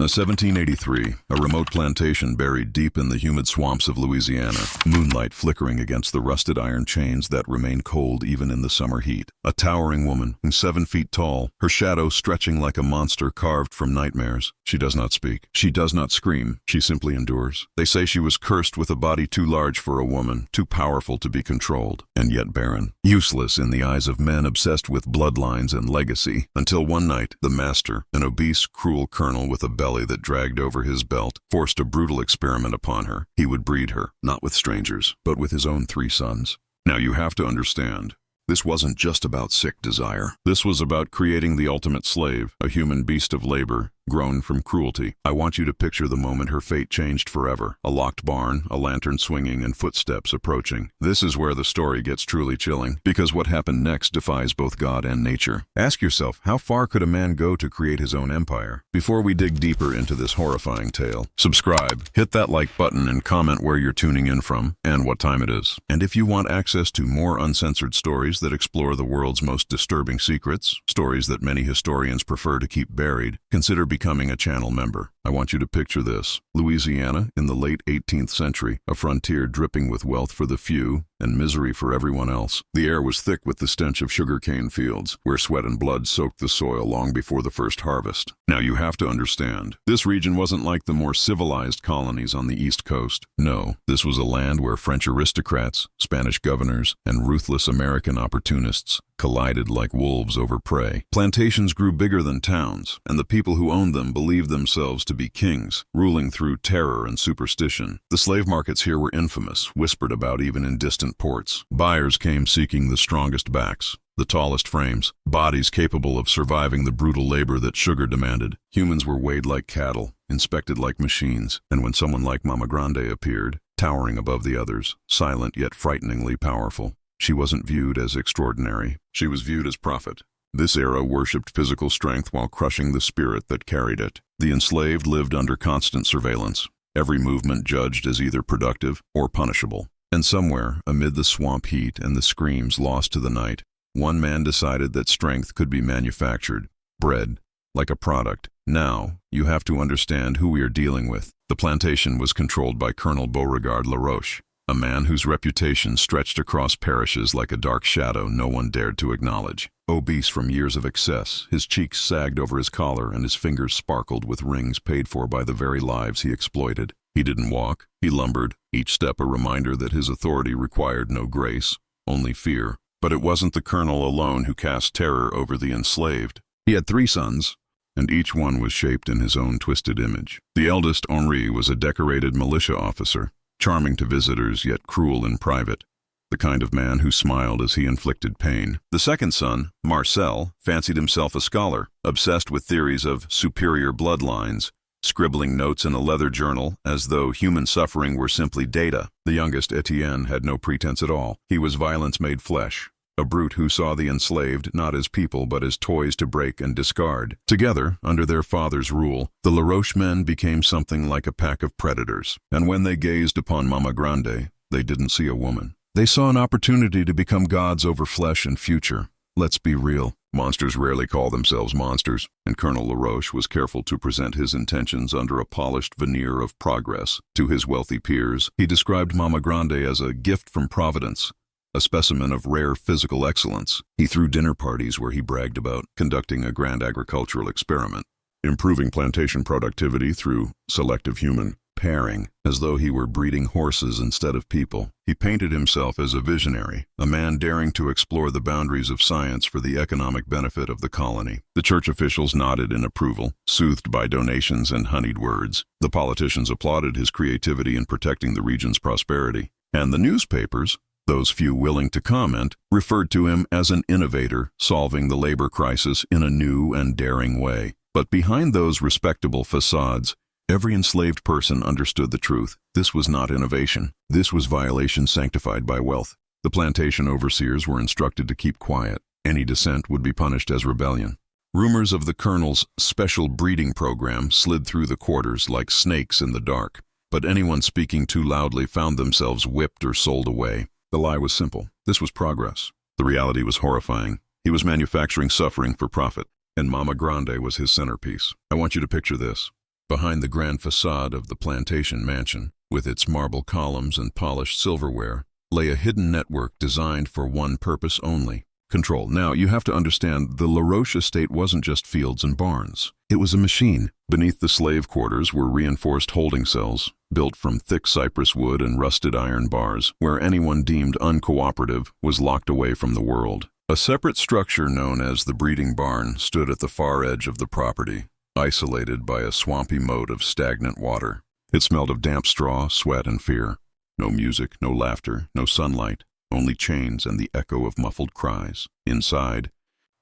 1783, a remote plantation buried deep in the humid swamps of Louisiana, moonlight flickering against the rusted iron chains that remain cold even in the summer heat. A towering woman, 7 feet tall, her shadow stretching like a monster carved from nightmares. She does not speak. She does not scream. She simply endures. They say she was cursed with a body too large for a woman, too powerful to be controlled, and yet barren. Useless in the eyes of men obsessed with bloodlines and legacy, until one night, the master, an obese, cruel colonel with a belly that dragged over his belt, forced a brutal experiment upon her. He would breed her, not with strangers, but with his own 3 sons. Now you have to understand, this wasn't just about sick desire. This was about creating the ultimate slave, a human beast of labor, grown from cruelty. I want you to picture the moment her fate changed forever. A locked barn, a lantern swinging, and footsteps approaching. This is where the story gets truly chilling, because what happened next defies both God and nature. Ask yourself, how far could a man go to create his own empire? Before we dig deeper into this horrifying tale, subscribe, hit that like button, and comment where you're tuning in from and what time it is. And if you want access to more uncensored stories that explore the world's most disturbing secrets, stories that many historians prefer to keep buried, consider becoming a channel member. I want you to picture this. Louisiana in the late 18th century, a frontier dripping with wealth for the few and misery for everyone else. The air was thick with the stench of sugarcane fields, where sweat and blood soaked the soil long before the first harvest. Now you have to understand, this region wasn't like the more civilized colonies on the East Coast. No, this was a land where French aristocrats, Spanish governors, and ruthless American opportunists collided like wolves over prey. Plantations grew bigger than towns, and the people who owned them believed themselves to be kings, ruling through terror and superstition. The slave markets here were infamous, whispered about even in distant ports. Buyers came seeking the strongest backs, the tallest frames, bodies capable of surviving the brutal labor that sugar demanded. Humans were weighed like cattle, inspected like machines, and when someone like Mama Grande appeared, towering above the others, silent yet frighteningly powerful, she wasn't viewed as extraordinary. She was viewed as prophet. This era worshipped physical strength while crushing the spirit that carried it. The enslaved lived under constant surveillance, every movement judged as either productive or punishable. And somewhere, amid the swamp heat and the screams lost to the night, one man decided that strength could be manufactured, bred, like a product. Now, you have to understand who we are dealing with. The plantation was controlled by Colonel Beauregard Laroche, a man whose reputation stretched across parishes like a dark shadow no one dared to acknowledge. Obese from years of excess, his cheeks sagged over his collar and his fingers sparkled with rings paid for by the very lives he exploited. He didn't walk, he lumbered, each step a reminder that his authority required no grace, only fear. But it wasn't the colonel alone who cast terror over the enslaved. He had 3 sons, and each one was shaped in his own twisted image. The eldest, Henri, was a decorated militia officer, charming to visitors yet cruel in private, the kind of man who smiled as he inflicted pain. The second son, Marcel, fancied himself a scholar, obsessed with theories of superior bloodlines, scribbling notes in a leather journal as though human suffering were simply data. The youngest, Etienne, had no pretense at all. He was violence made flesh, a brute who saw the enslaved not as people but as toys to break and discard. Together, under their father's rule, the Laroche men became something like a pack of predators. And when they gazed upon Mama Grande, they didn't see a woman. They saw an opportunity to become gods over flesh and future. Let's be real. Monsters rarely call themselves monsters, and Colonel Laroche was careful to present his intentions under a polished veneer of progress. To his wealthy peers, he described Mama Grande as a gift from Providence, a specimen of rare physical excellence. He threw dinner parties where he bragged about conducting a grand agricultural experiment, improving plantation productivity through selective human pairing, as though he were breeding horses instead of people. He painted himself as a visionary, a man daring to explore the boundaries of science for the economic benefit of the colony. The church officials nodded in approval, soothed by donations and honeyed words. The politicians applauded his creativity in protecting the region's prosperity. And the newspapers, those few willing to comment, referred to him as an innovator, solving the labor crisis in a new and daring way. But behind those respectable facades, every enslaved person understood the truth. This was not innovation. This was violation sanctified by wealth. The plantation overseers were instructed to keep quiet. Any dissent would be punished as rebellion. Rumors of the colonel's special breeding program slid through the quarters like snakes in the dark. But anyone speaking too loudly found themselves whipped or sold away. The lie was simple. This was progress. The reality was horrifying. He was manufacturing suffering for profit, and Mama Grande was his centerpiece. I want you to picture this. Behind the grand facade of the plantation mansion, with its marble columns and polished silverware, lay a hidden network designed for one purpose only: control. Now, you have to understand, the LaRoche estate wasn't just fields and barns. It was a machine. Beneath the slave quarters were reinforced holding cells, built from thick cypress wood and rusted iron bars, where anyone deemed uncooperative was locked away from the world. A separate structure known as the breeding barn stood at the far edge of the property, isolated by a swampy moat of stagnant water. It smelled of damp straw, sweat, and fear. No music, no laughter, no sunlight, only chains and the echo of muffled cries. Inside,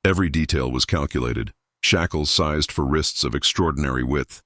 every detail was calculated: shackles sized for wrists of extraordinary width,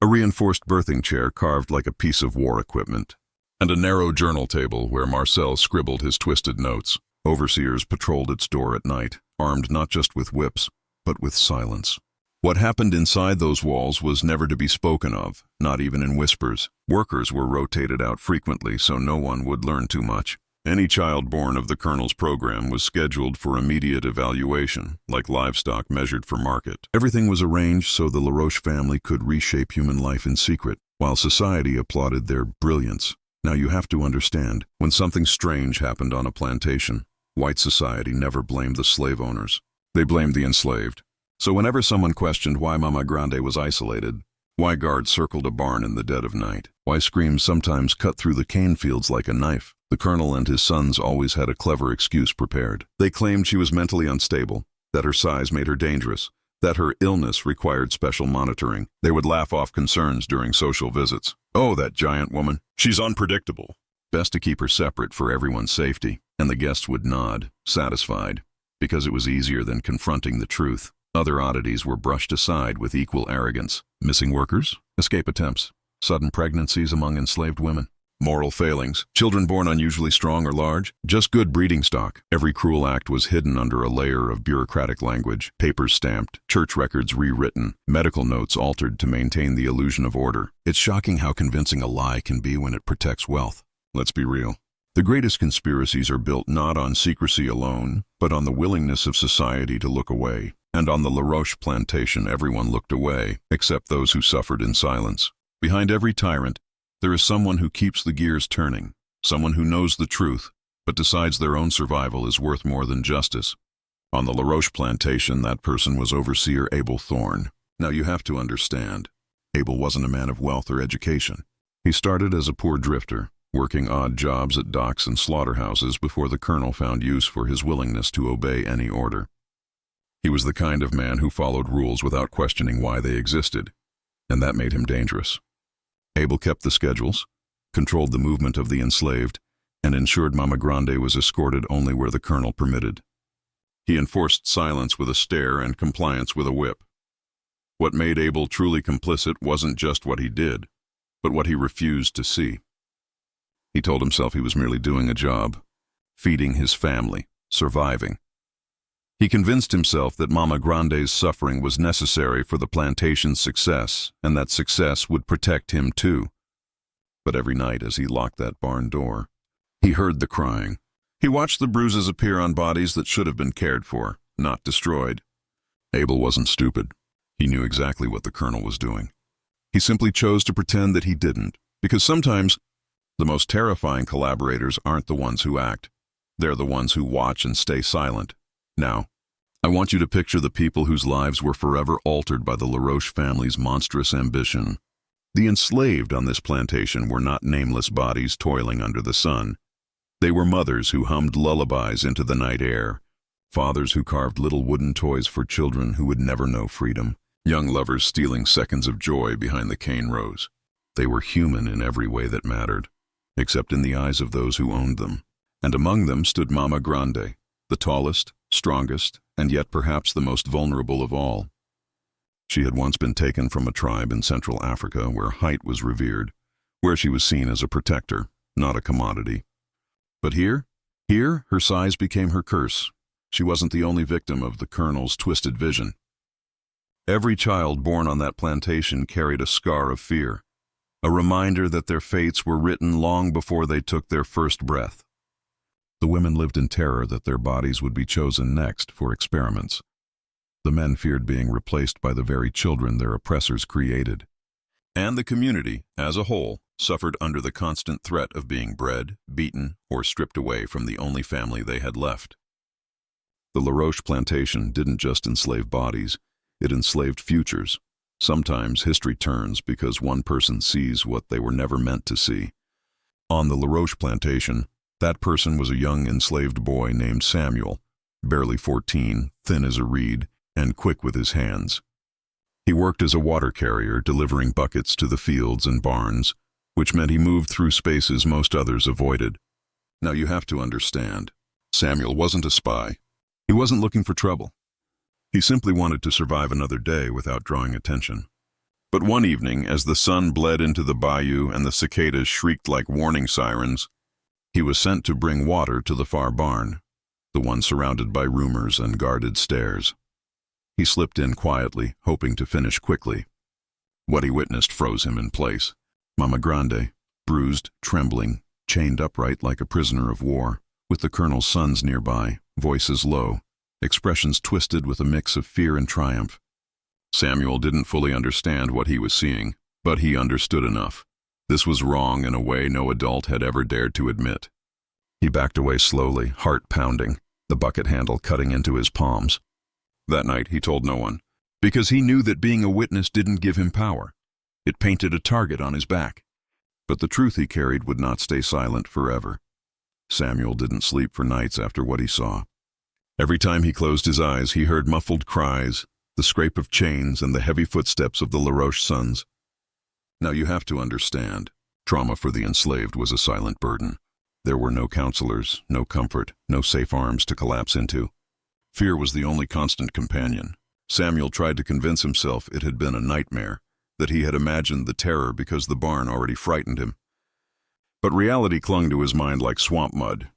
a reinforced birthing chair carved like a piece of war equipment, and a narrow journal table where Marcel scribbled his twisted notes. Overseers patrolled its door at night, armed not just with whips, but with silence. What happened inside those walls was never to be spoken of, not even in whispers. Workers were rotated out frequently so no one would learn too much. Any child born of the colonel's program was scheduled for immediate evaluation, like livestock measured for market. Everything was arranged so the LaRoche family could reshape human life in secret, while society applauded their brilliance. Now you have to understand, when something strange happened on a plantation, white society never blamed the slave owners. They blamed the enslaved. So whenever someone questioned why Mama Grande was isolated, why guards circled a barn in the dead of night, why screams sometimes cut through the cane fields like a knife, the colonel and his sons always had a clever excuse prepared. They claimed she was mentally unstable, that her size made her dangerous, that her illness required special monitoring. They would laugh off concerns during social visits. "Oh, that giant woman. She's unpredictable. Best to keep her separate for everyone's safety." And the guests would nod, satisfied, because it was easier than confronting the truth. Other oddities were brushed aside with equal arrogance. Missing workers, escape attempts, sudden pregnancies among enslaved women, moral failings, children born unusually strong or large, just good breeding stock. Every cruel act was hidden under a layer of bureaucratic language, papers stamped, church records rewritten, medical notes altered to maintain the illusion of order. It's shocking how convincing a lie can be when it protects wealth. Let's be real. The greatest conspiracies are built not on secrecy alone, but on the willingness of society to look away. And on the LaRoche plantation, everyone looked away, except those who suffered in silence. Behind every tyrant, there is someone who keeps the gears turning, someone who knows the truth, but decides their own survival is worth more than justice. On the LaRoche plantation, that person was Overseer Abel Thorne. Now you have to understand, Abel wasn't a man of wealth or education. He started as a poor drifter, working odd jobs at docks and slaughterhouses before the colonel found use for his willingness to obey any order. He was the kind of man who followed rules without questioning why they existed, and that made him dangerous. Abel kept the schedules, controlled the movement of the enslaved, and ensured Mama Grande was escorted only where the colonel permitted. He enforced silence with a stare and compliance with a whip. What made Abel truly complicit wasn't just what he did, but what he refused to see. He told himself he was merely doing a job, feeding his family, surviving. He convinced himself that Mama Grande's suffering was necessary for the plantation's success, and that success would protect him too. But every night as he locked that barn door, he heard the crying. He watched the bruises appear on bodies that should have been cared for, not destroyed. Abel wasn't stupid. He knew exactly what the colonel was doing. He simply chose to pretend that he didn't, because sometimes the most terrifying collaborators aren't the ones who act. They're the ones who watch and stay silent. Now, I want you to picture the people whose lives were forever altered by the LaRoche family's monstrous ambition. The enslaved on this plantation were not nameless bodies toiling under the sun. They were mothers who hummed lullabies into the night air, fathers who carved little wooden toys for children who would never know freedom, young lovers stealing seconds of joy behind the cane rows. They were human in every way that mattered, except in the eyes of those who owned them. And among them stood Mama Grande, the tallest, strongest, and yet perhaps the most vulnerable of all. She had once been taken from a tribe in Central Africa where height was revered, where she was seen as a protector, not a commodity. But here, her size became her curse. She wasn't the only victim of the colonel's twisted vision. Every child born on that plantation carried a scar of fear, a reminder that their fates were written long before they took their first breath. The women lived in terror that their bodies would be chosen next for experiments. The men feared being replaced by the very children their oppressors created. and the community, as a whole, suffered under the constant threat of being bred, beaten, or stripped away from the only family they had left. The LaRoche plantation didn't just enslave bodies, it enslaved futures. Sometimes history turns because one person sees what they were never meant to see. On the LaRoche plantation, that person was a young enslaved boy named Samuel, barely 14, thin as a reed, and quick with his hands. He worked as a water carrier, delivering buckets to the fields and barns, which meant he moved through spaces most others avoided. Now you have to understand, Samuel wasn't a spy. He wasn't looking for trouble. He simply wanted to survive another day without drawing attention. But one evening, as the sun bled into the bayou and the cicadas shrieked like warning sirens, he was sent to bring water to the far barn, the one surrounded by roomers and guarded stairs. He slipped in quietly, hoping to finish quickly. What he witnessed froze him in place. Mama Grande, bruised, trembling, chained upright like a prisoner of war, with the colonel's sons nearby, voices low, expressions twisted with a mix of fear and triumph. Samuel didn't fully understand what he was seeing, but he understood enough. This was wrong in a way no adult had ever dared to admit. He backed away slowly, heart pounding, the bucket handle cutting into his palms. That night he told no one, because he knew that being a witness didn't give him power. It painted a target on his back. But the truth he carried would not stay silent forever. Samuel didn't sleep for nights after what he saw. Every time he closed his eyes, he heard muffled cries, the scrape of chains, and the heavy footsteps of the LaRoche sons. Now you have to understand, trauma for the enslaved was a silent burden. There were no counselors, no comfort, no safe arms to collapse into. Fear was the only constant companion. Samuel tried to convince himself it had been a nightmare, that he had imagined the terror because the barn already frightened him. But reality clung to his mind like swamp mud.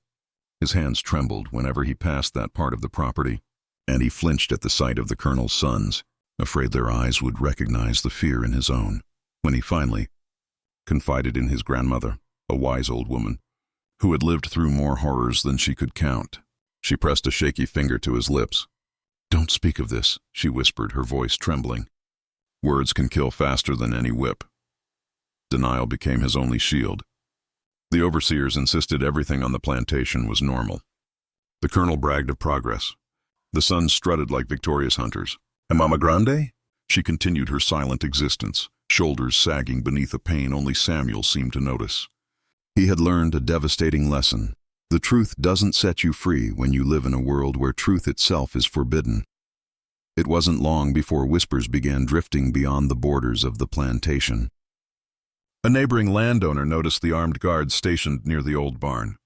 His hands trembled whenever he passed that part of the property, and he flinched at the sight of the colonel's sons, afraid their eyes would recognize the fear in his own, when he finally confided in his grandmother, a wise old woman, who had lived through more horrors than she could count. She pressed a shaky finger to his lips. "Don't speak of this," she whispered, her voice trembling. Words can kill faster than any whip. Denial became his only shield. The overseers insisted everything on the plantation was normal. The colonel bragged of progress. The sons strutted like victorious hunters. And Mama Grande? She continued her silent existence, shoulders sagging beneath a pain only Samuel seemed to notice. He had learned a devastating lesson. The truth doesn't set you free when you live in a world where truth itself is forbidden. It wasn't long before whispers began drifting beyond the borders of the plantation. A neighboring landowner noticed the armed guards stationed near the old barn.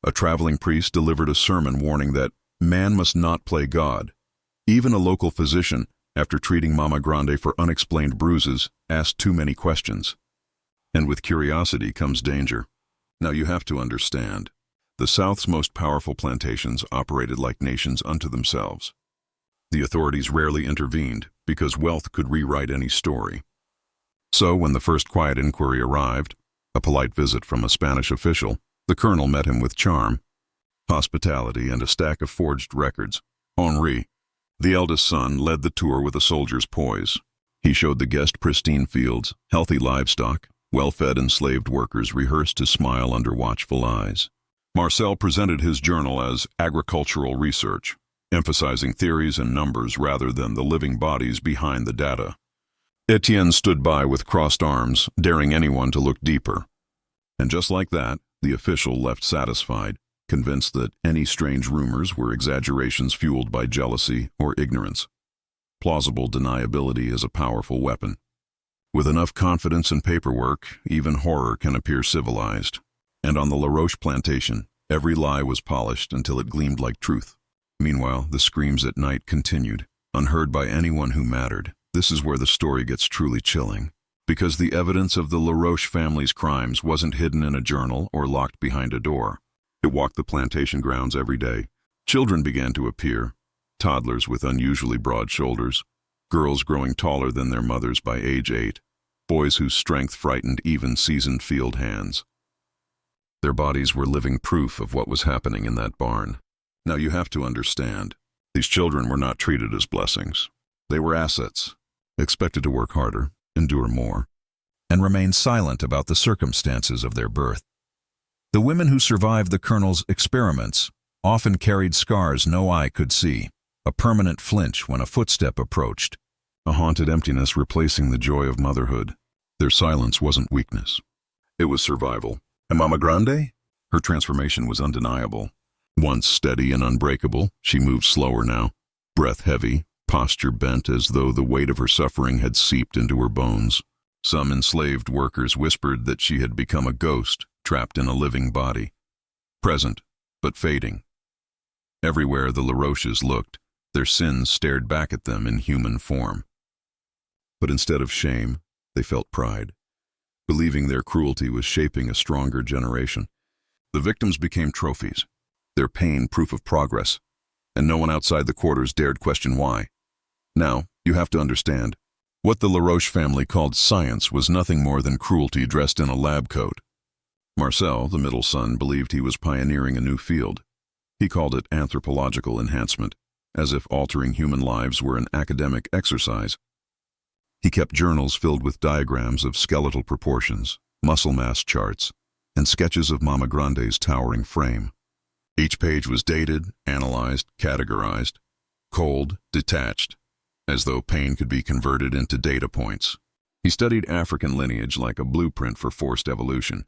A traveling priest delivered a sermon warning that man must not play God. Even a local physician, after treating Mama Grande for unexplained bruises, asked too many questions. And with curiosity comes danger. Now you have to understand, the South's most powerful plantations operated like nations unto themselves. The authorities rarely intervened because wealth could rewrite any story. So when the first quiet inquiry arrived, a polite visit from a Spanish official, the colonel met him with charm, hospitality, and a stack of forged records. Henri, the eldest son, led the tour with a soldier's poise. He showed the guest pristine fields, healthy livestock, well-fed enslaved workers rehearsed to smile under watchful eyes. Marcel presented his journal as agricultural research, emphasizing theories and numbers rather than the living bodies behind the data. Etienne stood by with crossed arms, daring anyone to look deeper. And just like that, the official left satisfied, convinced that any strange rumors were exaggerations fueled by jealousy or ignorance. Plausible deniability is a powerful weapon. With enough confidence and paperwork, even horror can appear civilized. And on the LaRoche plantation, every lie was polished until it gleamed like truth. Meanwhile, the screams at night continued, unheard by anyone who mattered. This is where the story gets truly chilling, because the evidence of the LaRoche family's crimes wasn't hidden in a journal or locked behind a door. It walked the plantation grounds every day. Children began to appear, toddlers with unusually broad shoulders, girls growing taller than their mothers by age 8, boys whose strength frightened even seasoned field hands. Their bodies were living proof of what was happening in that barn. Now you have to understand, these children were not treated as blessings. They were assets, expected to work harder, endure more, and remained silent about the circumstances of their birth. The women who survived the colonel's experiments often carried scars no eye could see, a permanent flinch when a footstep approached, a haunted emptiness replacing the joy of motherhood. Their silence wasn't weakness. It was survival. And Mama Grande? Her transformation was undeniable. Once steady and unbreakable, she moved slower now, breath heavy, posture bent as though the weight of her suffering had seeped into her bones. Some enslaved workers whispered that she had become a ghost, trapped in a living body, present but fading. Everywhere the LaRoches looked, their sins stared back at them in human form. But instead of shame, they felt pride, believing their cruelty was shaping a stronger generation. The victims became trophies, their pain proof of progress, and no one outside the quarters dared question why. Now, you have to understand, what the LaRoche family called science was nothing more than cruelty dressed in a lab coat. Marcel, the middle son, believed he was pioneering a new field. He called it anthropological enhancement, as if altering human lives were an academic exercise. He kept journals filled with diagrams of skeletal proportions, muscle mass charts, and sketches of Mama Grande's towering frame. Each page was dated, analyzed, categorized, cold, detached, as though pain could be converted into data points. He studied African lineage like a blueprint for forced evolution,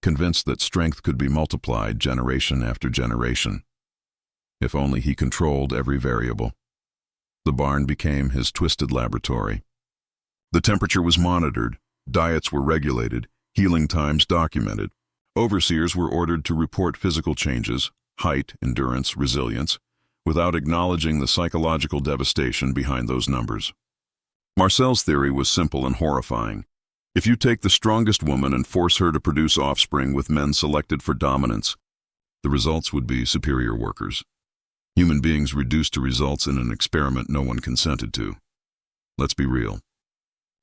convinced that strength could be multiplied generation after generation. If only he controlled every variable. The barn became his twisted laboratory. The temperature was monitored, diets were regulated, healing times documented. Overseers were ordered to report physical changes, height, endurance, resilience, without acknowledging the psychological devastation behind those numbers. Marcel's theory was simple and horrifying. If you take the strongest woman and force her to produce offspring with men selected for dominance, the results would be superior workers. Human beings reduced to results in an experiment no one consented to. Let's be real.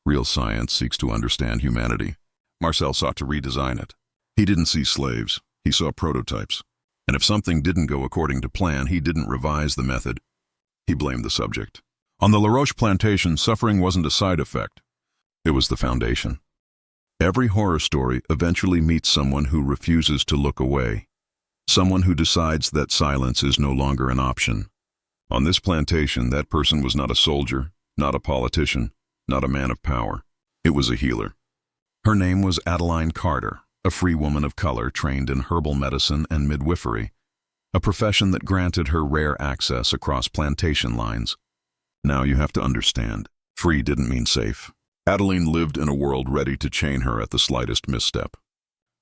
Real science seeks to understand humanity. Marcel sought to redesign it. He didn't see slaves, he saw prototypes. And if something didn't go according to plan, he didn't revise the method. He blamed the subject. On the LaRoche plantation, suffering wasn't a side effect. It was the foundation. Every horror story eventually meets someone who refuses to look away. Someone who decides that silence is no longer an option. On this plantation, that person was not a soldier, not a politician, not a man of power. It was a healer. Her name was Adeline Carter, a free woman of color trained in herbal medicine and midwifery, a profession that granted her rare access across plantation lines. Now you have to understand, free didn't mean safe. Adeline lived in a world ready to chain her at the slightest misstep.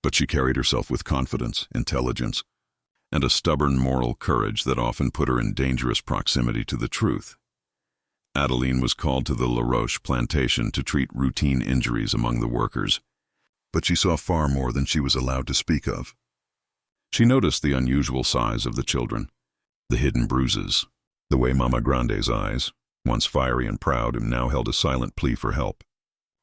But she carried herself with confidence, intelligence, and a stubborn moral courage that often put her in dangerous proximity to the truth. Adeline was called to the LaRoche plantation to treat routine injuries among the workers, but she saw far more than she was allowed to speak of. She noticed the unusual size of the children, the hidden bruises, the way Mama Grande's eyes, once fiery and proud, now held a silent plea for help.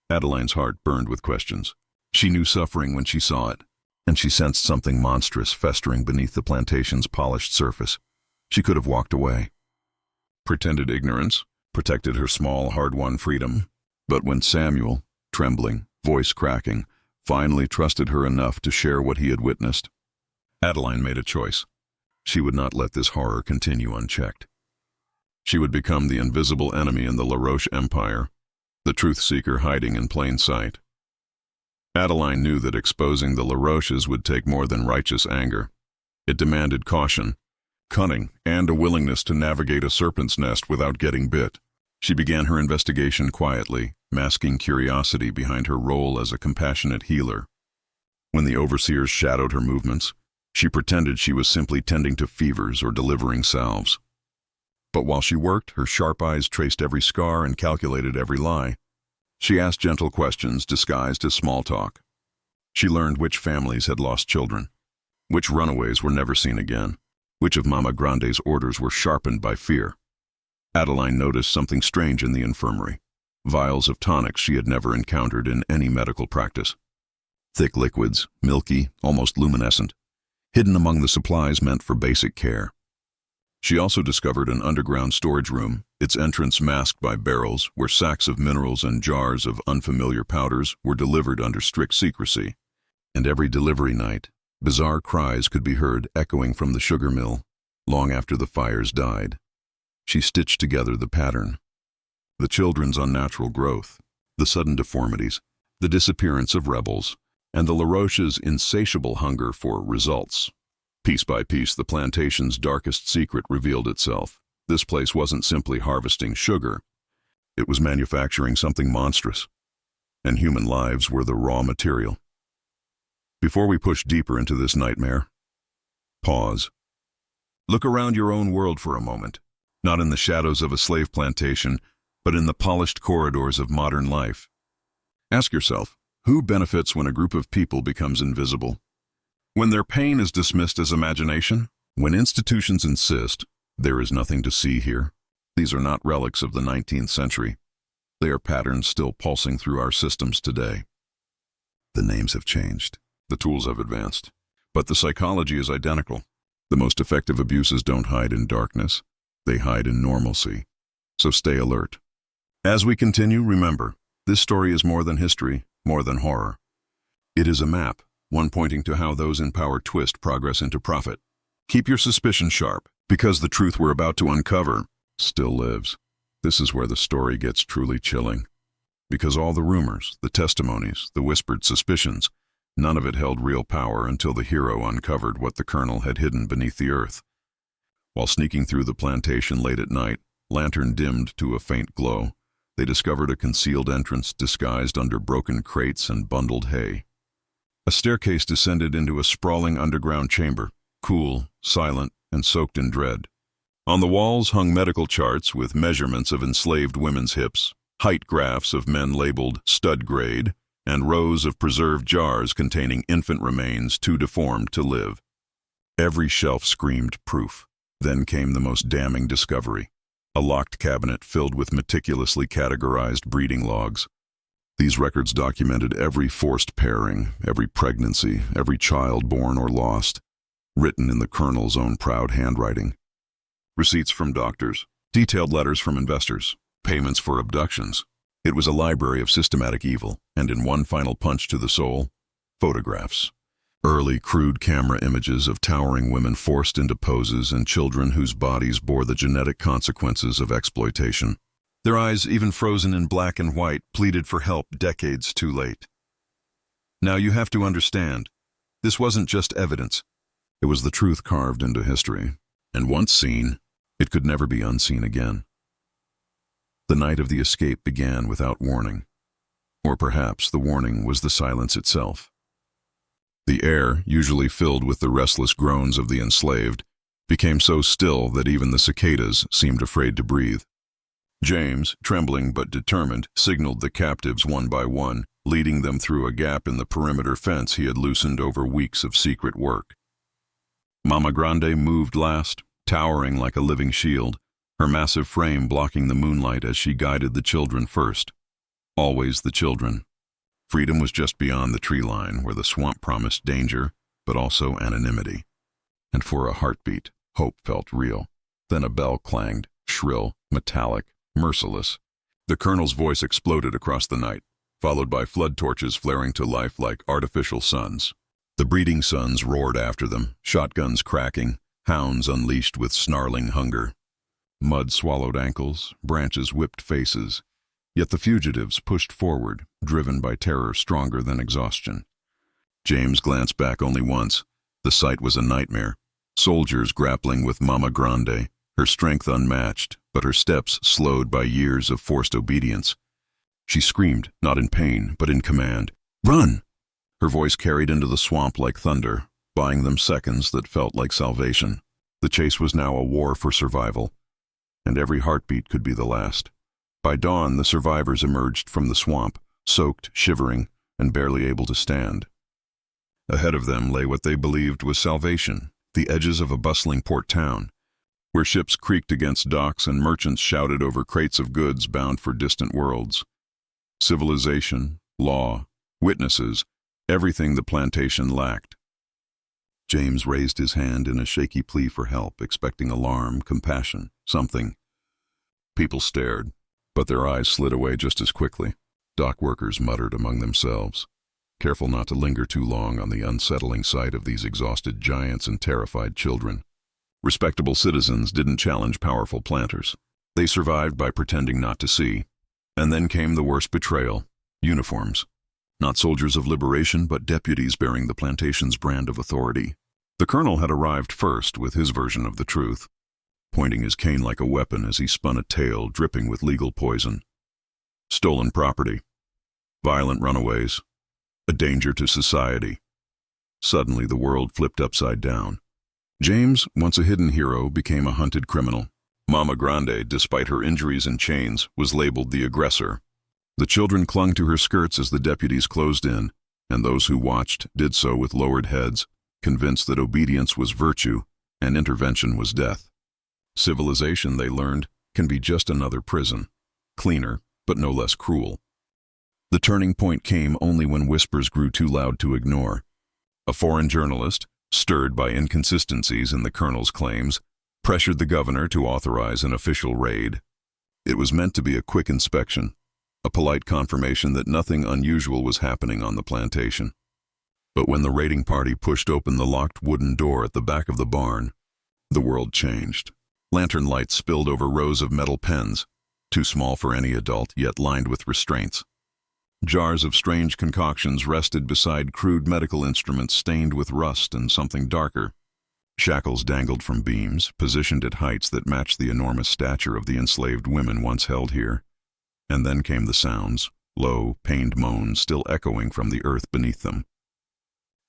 Adeline's heart burned with questions. She knew suffering when she saw it, and she sensed something monstrous festering beneath the plantation's polished surface. She could have walked away. Pretended ignorance protected her small, hard-won freedom, but when Samuel, trembling, voice cracking, finally trusted her enough to share what he had witnessed, Adeline made a choice. She would not let this horror continue unchecked. She would become the invisible enemy in the LaRoche empire, the truth-seeker hiding in plain sight. Adeline knew that exposing the LaRoches would take more than righteous anger. It demanded caution, cunning, and a willingness to navigate a serpent's nest without getting bit. She began her investigation quietly, masking curiosity behind her role as a compassionate healer. When the overseers shadowed her movements, she pretended she was simply tending to fevers or delivering salves. But while she worked, her sharp eyes traced every scar and calculated every lie. She asked gentle questions disguised as small talk. She learned which families had lost children, which runaways were never seen again, which of Mama Grande's orders were sharpened by fear. Adeline noticed something strange in the infirmary, vials of tonics she had never encountered in any medical practice. Thick liquids, milky, almost luminescent, hidden among the supplies meant for basic care. She also discovered an underground storage room, its entrance masked by barrels where sacks of minerals and jars of unfamiliar powders were delivered under strict secrecy. And every delivery night, bizarre cries could be heard echoing from the sugar mill, long after the fires died. She stitched together the pattern. The children's unnatural growth, the sudden deformities, the disappearance of rebels, and the LaRoche's insatiable hunger for results. Piece by piece, the plantation's darkest secret revealed itself. This place wasn't simply harvesting sugar. It was manufacturing something monstrous, and human lives were the raw material. Before we push deeper into this nightmare, pause. Look around your own world for a moment, not in the shadows of a slave plantation, but in the polished corridors of modern life. Ask yourself, who benefits when a group of people becomes invisible? When their pain is dismissed as imagination? When institutions insist, there is nothing to see here? These are not relics of the 19th century. They are patterns still pulsing through our systems today. The names have changed. The tools have advanced. But the psychology is identical. The most effective abuses don't hide in darkness. They hide in normalcy. So stay alert. As we continue, remember, this story is more than history, more than horror. It is a map, one pointing to how those in power twist progress into profit. Keep your suspicion sharp, because the truth we're about to uncover still lives. This is where the story gets truly chilling. Because all the rumors, the testimonies, the whispered suspicions, none of it held real power until the hero uncovered what the colonel had hidden beneath the earth. While sneaking through the plantation late at night, lantern dimmed to a faint glow, they discovered a concealed entrance disguised under broken crates and bundled hay. A staircase descended into a sprawling underground chamber, cool, silent, and soaked in dread. On the walls hung medical charts with measurements of enslaved women's hips, height graphs of men labeled stud grade, and rows of preserved jars containing infant remains too deformed to live. Every shelf screamed proof. Then came the most damning discovery: a locked cabinet filled with meticulously categorized breeding logs. These records documented every forced pairing, every pregnancy, every child born or lost, written in the colonel's own proud handwriting. Receipts from doctors, detailed letters from investors, payments for abductions. It was a library of systematic evil, and in one final punch to the soul, photographs. Early, crude camera images of towering women forced into poses and children whose bodies bore the genetic consequences of exploitation. Their eyes, even frozen in black and white, pleaded for help decades too late. Now you have to understand, this wasn't just evidence. It was the truth carved into history, and once seen, it could never be unseen again. The night of the escape began without warning. Or perhaps the warning was the silence itself. The air, usually filled with the restless groans of the enslaved, became so still that even the cicadas seemed afraid to breathe. James, trembling but determined, signaled the captives one by one, leading them through a gap in the perimeter fence he had loosened over weeks of secret work. Mama Grande moved last, towering like a living shield, her massive frame blocking the moonlight as she guided the children first. Always the children. Freedom was just beyond the tree line, where the swamp promised danger, but also anonymity. And for a heartbeat, hope felt real. Then a bell clanged, shrill, metallic, merciless. The colonel's voice exploded across the night, followed by flood torches flaring to life like artificial suns. The breeding suns roared after them, shotguns cracking, hounds unleashed with snarling hunger. Mud swallowed ankles, branches whipped faces. Yet the fugitives pushed forward, driven by terror stronger than exhaustion. James glanced back only once. The sight was a nightmare. Soldiers grappling with Mama Grande, her strength unmatched, but her steps slowed by years of forced obedience. She screamed, not in pain, but in command. "Run!" Her voice carried into the swamp like thunder, buying them seconds that felt like salvation. The chase was now a war for survival, and every heartbeat could be the last. By dawn, the survivors emerged from the swamp, soaked, shivering, and barely able to stand. Ahead of them lay what they believed was salvation, the edges of a bustling port town, where ships creaked against docks and merchants shouted over crates of goods bound for distant worlds. Civilization, law, witnesses, everything the plantation lacked. James raised his hand in a shaky plea for help, expecting alarm, compassion, something. People stared, but their eyes slid away just as quickly. Dock workers muttered among themselves, careful not to linger too long on the unsettling sight of these exhausted giants and terrified children. Respectable citizens didn't challenge powerful planters. They survived by pretending not to see. And then came the worst betrayal: uniforms. Not soldiers of liberation, but deputies bearing the plantation's brand of authority. The colonel had arrived first with his version of the truth, pointing his cane like a weapon as he spun a tale dripping with legal poison. Stolen property, violent runaways, a danger to society. Suddenly the world flipped upside down. James, once a hidden hero, became a hunted criminal. Mama Grande, despite her injuries and chains, was labeled the aggressor. The children clung to her skirts as the deputies closed in, and those who watched did so with lowered heads, convinced that obedience was virtue and intervention was death. Civilization, they learned, can be just another prison, cleaner, but no less cruel. The turning point came only when whispers grew too loud to ignore. A foreign journalist, stirred by inconsistencies in the colonel's claims, pressured the governor to authorize an official raid. It was meant to be a quick inspection, a polite confirmation that nothing unusual was happening on the plantation. But when the raiding party pushed open the locked wooden door at the back of the barn, the world changed. Lantern lights spilled over rows of metal pens, too small for any adult, yet lined with restraints. Jars of strange concoctions rested beside crude medical instruments stained with rust and something darker. Shackles dangled from beams, positioned at heights that matched the enormous stature of the enslaved women once held here. And then came the sounds, low, pained moans still echoing from the earth beneath them.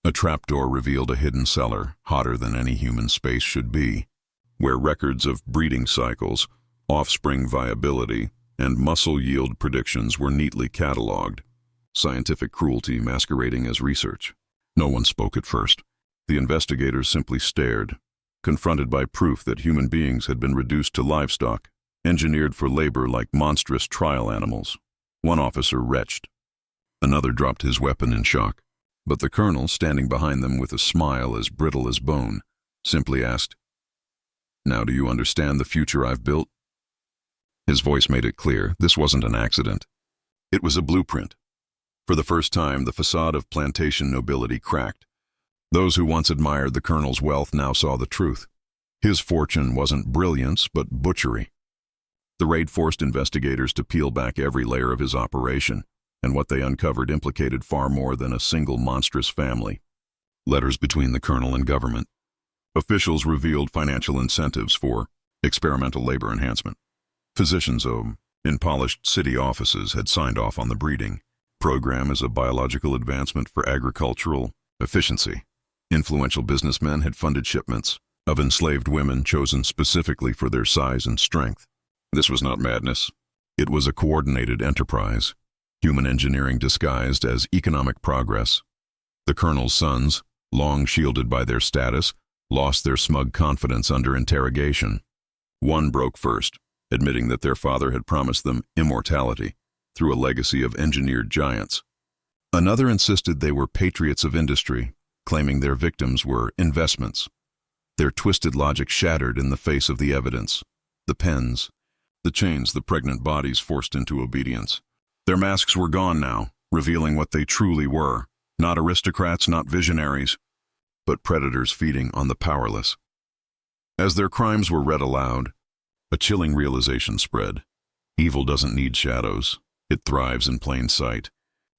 A trapdoor revealed a hidden cellar, hotter than any human space should be, where records of breeding cycles, offspring viability, and muscle yield predictions were neatly cataloged, scientific cruelty masquerading as research. No one spoke at first. The investigators simply stared, confronted by proof that human beings had been reduced to livestock, engineered for labor like monstrous trial animals. One officer retched. Another dropped his weapon in shock. But the colonel, standing behind them with a smile as brittle as bone, simply asked, "Now do you understand the future I've built?" His voice made it clear this wasn't an accident. It was a blueprint. For the first time, the facade of plantation nobility cracked. Those who once admired the colonel's wealth now saw the truth. His fortune wasn't brilliance, but butchery. The raid forced investigators to peel back every layer of his operation, and what they uncovered implicated far more than a single monstrous family. Letters between the colonel and government. Officials revealed financial incentives for experimental labor enhancement. Physicians in polished city offices had signed off on the breeding program as a biological advancement for agricultural efficiency. Influential businessmen had funded shipments of enslaved women chosen specifically for their size and strength. This was not madness. It was a coordinated enterprise, human engineering disguised as economic progress. The colonel's sons, long shielded by their status, lost their smug confidence under interrogation. One broke first, admitting that their father had promised them immortality through a legacy of engineered giants. Another insisted they were patriots of industry, claiming their victims were investments. Their twisted logic shattered in the face of the evidence. The pens, the chains the pregnant bodies forced into obedience. Their masks were gone now, revealing what they truly were. Not aristocrats, not visionaries, but predators feeding on the powerless. As their crimes were read aloud, a chilling realization spread. Evil doesn't need shadows. It thrives in plain sight,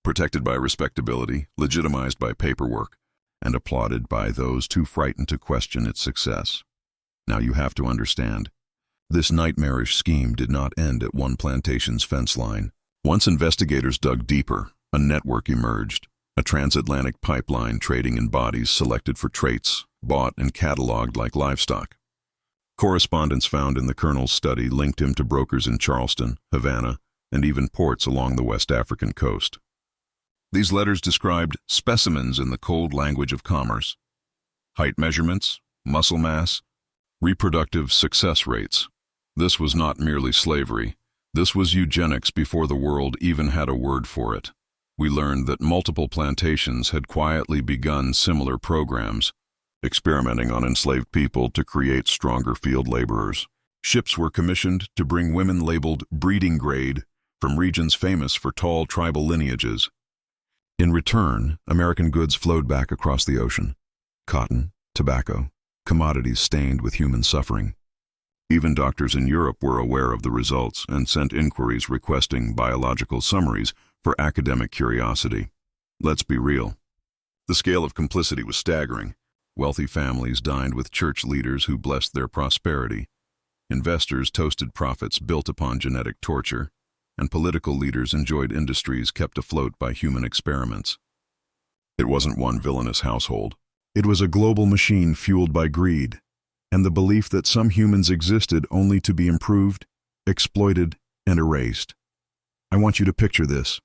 protected by respectability, legitimized by paperwork, and applauded by those too frightened to question its success. Now you have to understand, this nightmarish scheme did not end at one plantation's fence line. Once investigators dug deeper, a network emerged, a transatlantic pipeline trading in bodies selected for traits, bought and cataloged like livestock. Correspondence found in the colonel's study linked him to brokers in Charleston, Havana, and even ports along the West African coast. These letters described specimens in the cold language of commerce: height measurements, muscle mass, reproductive success rates. This was not merely slavery. This was eugenics before the world even had a word for it. We learned that multiple plantations had quietly begun similar programs, experimenting on enslaved people to create stronger field laborers. Ships were commissioned to bring women labeled breeding grade from regions famous for tall tribal lineages. In return, American goods flowed back across the ocean. Cotton, tobacco, commodities stained with human suffering. Even doctors in Europe were aware of the results and sent inquiries requesting biological summaries for academic curiosity. Let's be real. The scale of complicity was staggering. Wealthy families dined with church leaders who blessed their prosperity. Investors toasted profits built upon genetic torture, and political leaders enjoyed industries kept afloat by human experiments. It wasn't one villainous household. It was a global machine fueled by greed, and the belief that some humans existed only to be improved, exploited, and erased. I want you to picture this.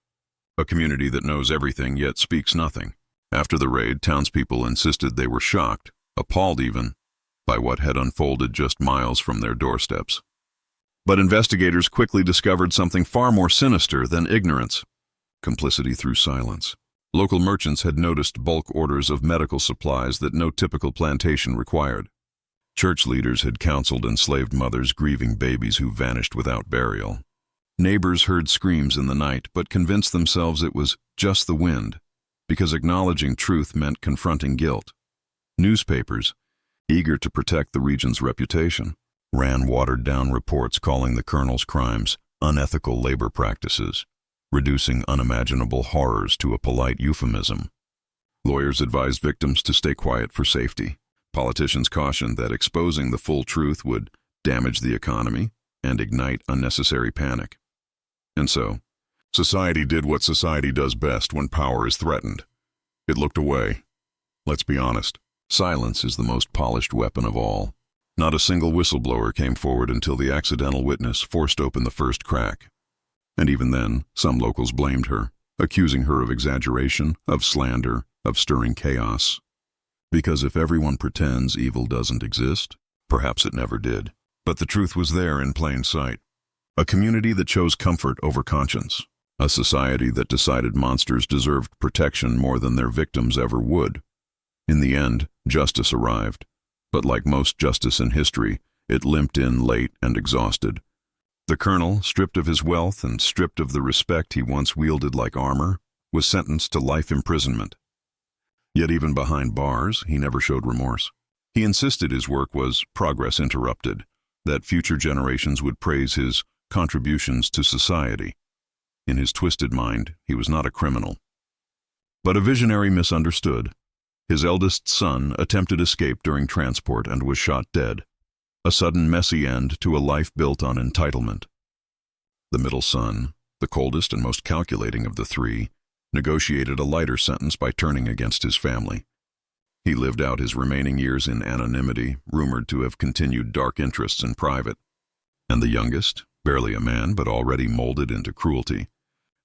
A community that knows everything yet speaks nothing. After the raid, townspeople insisted they were shocked, appalled even, by what had unfolded just miles from their doorsteps. But investigators quickly discovered something far more sinister than ignorance: complicity through silence. Local merchants had noticed bulk orders of medical supplies that no typical plantation required. Church leaders had counseled enslaved mothers grieving babies who vanished without burial. Neighbors heard screams in the night, but convinced themselves it was just the wind, because acknowledging truth meant confronting guilt. Newspapers, eager to protect the region's reputation, ran watered-down reports calling the colonel's crimes unethical labor practices, reducing unimaginable horrors to a polite euphemism. Lawyers advised victims to stay quiet for safety. Politicians cautioned that exposing the full truth would damage the economy and ignite unnecessary panic. And so, society did what society does best when power is threatened. It looked away. Let's be honest, silence is the most polished weapon of all. Not a single whistleblower came forward until the accidental witness forced open the first crack. And even then, some locals blamed her, accusing her of exaggeration, of slander, of stirring chaos. Because if everyone pretends evil doesn't exist, perhaps it never did. But the truth was there in plain sight. A community that chose comfort over conscience. A society that decided monsters deserved protection more than their victims ever would. In the end, justice arrived. But like most justice in history, it limped in late and exhausted. The colonel, stripped of his wealth and stripped of the respect he once wielded like armor, was sentenced to life imprisonment. Yet even behind bars, he never showed remorse. He insisted his work was progress interrupted, that future generations would praise his contributions to society. In his twisted mind, he was not a criminal. But a visionary misunderstood. His eldest son attempted escape during transport and was shot dead, a sudden messy end to a life built on entitlement. The middle son, the coldest and most calculating of the three, negotiated a lighter sentence by turning against his family. He lived out his remaining years in anonymity, rumored to have continued dark interests in private. And the youngest, barely a man but already molded into cruelty,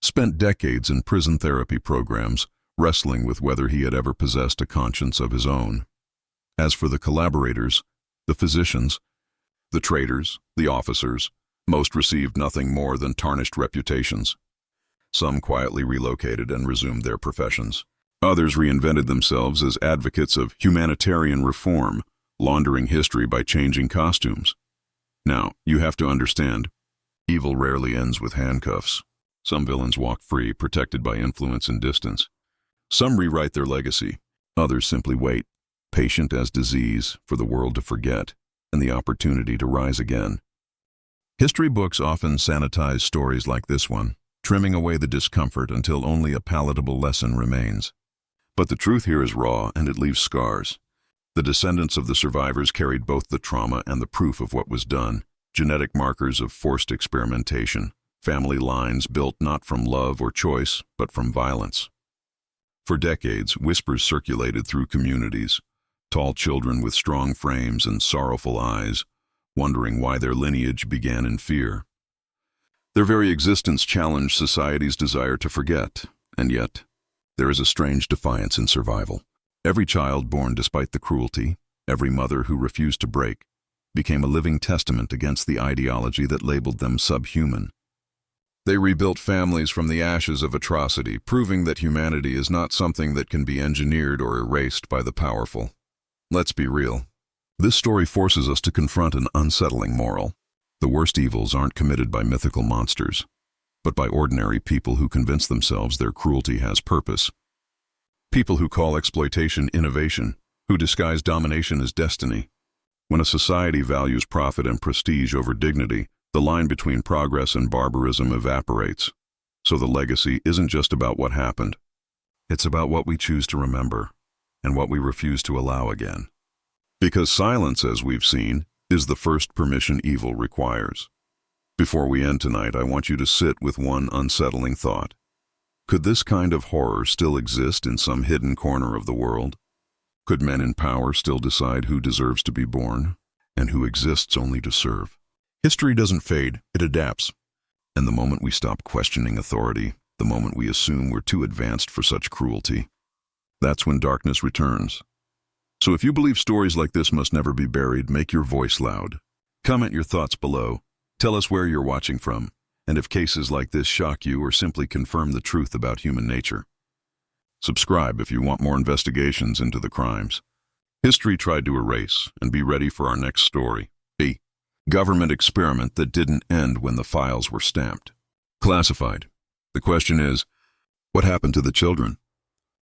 spent decades in prison therapy programs, wrestling with whether he had ever possessed a conscience of his own. As for the collaborators, the physicians, the traders, the officers, most received nothing more than tarnished reputations. Some quietly relocated and resumed their professions. Others reinvented themselves as advocates of humanitarian reform, laundering history by changing costumes. Now, you have to understand, evil rarely ends with handcuffs. Some villains walk free, protected by influence and distance. Some rewrite their legacy. Others simply wait, patient as disease, for the world to forget and the opportunity to rise again. History books often sanitize stories like this one, trimming away the discomfort until only a palatable lesson remains. But the truth here is raw, and it leaves scars. The descendants of the survivors carried both the trauma and the proof of what was done, genetic markers of forced experimentation, family lines built not from love or choice, but from violence. For decades, whispers circulated through communities, tall children with strong frames and sorrowful eyes, wondering why their lineage began in fear. Their very existence challenged society's desire to forget, and yet, there is a strange defiance in survival. Every child born despite the cruelty, every mother who refused to break, became a living testament against the ideology that labeled them subhuman. They rebuilt families from the ashes of atrocity, proving that humanity is not something that can be engineered or erased by the powerful. Let's be real. This story forces us to confront an unsettling moral. The worst evils aren't committed by mythical monsters, but by ordinary people who convince themselves their cruelty has purpose. People who call exploitation innovation, who disguise domination as destiny. When a society values profit and prestige over dignity, the line between progress and barbarism evaporates. So the legacy isn't just about what happened. It's about what we choose to remember and what we refuse to allow again. Because silence, as we've seen, is the first permission evil requires. Before we end tonight, I want you to sit with one unsettling thought. Could this kind of horror still exist in some hidden corner of the world? Could men in power still decide who deserves to be born and who exists only to serve? History doesn't fade, it adapts. And the moment we stop questioning authority, the moment we assume we're too advanced for such cruelty, that's when darkness returns. So if you believe stories like this must never be buried, make your voice loud. Comment your thoughts below. Tell us where you're watching from, and if cases like this shock you or simply confirm the truth about human nature. Subscribe if you want more investigations into the crimes history tried to erase, and be ready for our next story. A government experiment that didn't end when the files were stamped. Classified. The question is, what happened to the children?